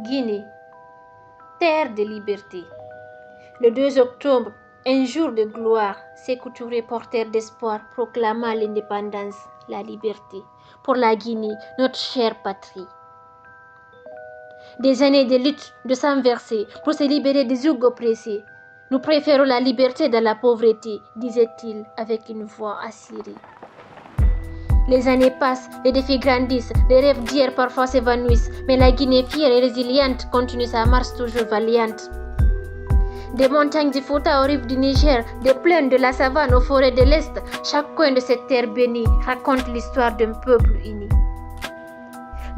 Guinée, terre de liberté. Le 2 octobre, un jour de gloire, Sékou Touré, porteur d'espoir, proclama l'indépendance, la liberté, pour la Guinée, notre chère patrie. Des années de lutte, de sang versé, pour se libérer des jougs oppressés. Nous préférons la liberté de la pauvreté, disait-il avec une voix assurée. Les années passent, les défis grandissent, les rêves d'hier parfois s'évanouissent, mais la Guinée fière et résiliente continue sa marche toujours valiante. Des montagnes du Fouta aux rives du Niger, des plaines de la savane aux forêts de l'Est, chaque coin de cette terre bénie raconte l'histoire d'un peuple uni.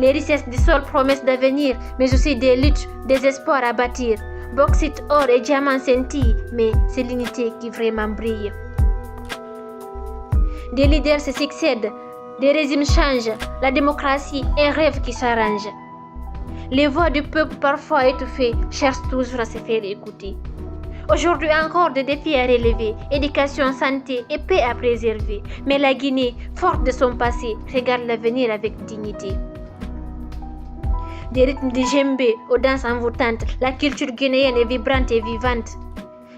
Les richesses du sol promettent d'avenir, mais aussi des luttes, des espoirs à bâtir. Bauxite, or et diamants scintillent, mais c'est l'unité qui vraiment brille. Des leaders se succèdent, des régimes changent, la démocratie est un rêve qui s'arrange. Les voix du peuple, parfois étouffées, cherchent toujours à se faire écouter. Aujourd'hui encore, des défis à relever, éducation, santé et paix à préserver. Mais la Guinée, forte de son passé, regarde l'avenir avec dignité. Des rythmes de djembé aux danses envoûtantes, la culture guinéenne est vibrante et vivante.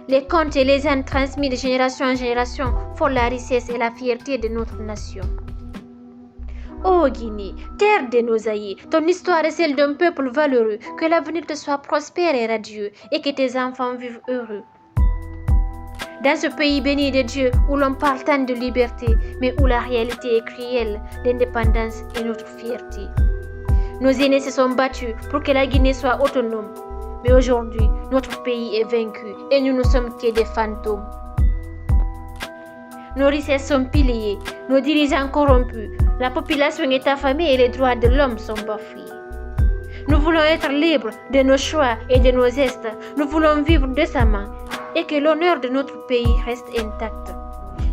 Les contes et les légendes transmis de génération en génération font la richesse et la fierté de notre nation. Ô Guinée, terre de nos aïeux, ton histoire est celle d'un peuple valeureux, que l'avenir te soit prospère et radieux, et que tes enfants vivent heureux. Dans ce pays béni de Dieu, où l'on parle tant de liberté, mais où la réalité est cruelle, l'indépendance est notre fierté. Nos aînés se sont battus pour que la Guinée soit autonome, mais aujourd'hui, notre pays est vaincu, et nous ne sommes que des fantômes. Nos richesses sont pillées, nos dirigeants corrompus, la population est affamée et les droits de l'homme sont bafoués. Nous voulons être libres de nos choix et de nos gestes. Nous voulons vivre décemment et que l'honneur de notre pays reste intact.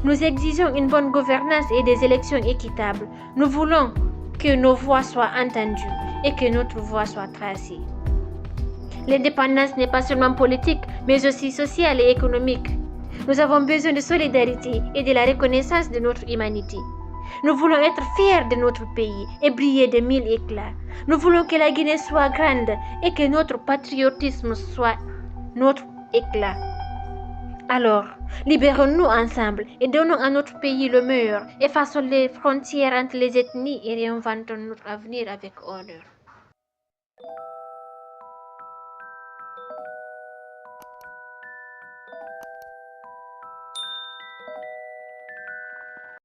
Nous exigeons une bonne gouvernance et des élections équitables. Nous voulons que nos voix soient entendues et que notre voix soit tracée. L'indépendance n'est pas seulement politique, mais aussi sociale et économique. Nous avons besoin de solidarité et de la reconnaissance de notre humanité. Nous voulons être fiers de notre pays et briller de mille éclats. Nous voulons que la Guinée soit grande et que notre patriotisme soit notre éclat. Alors, libérons-nous ensemble et donnons à notre pays le meilleur. Effaçons les frontières entre les ethnies et réinventons notre avenir avec honneur.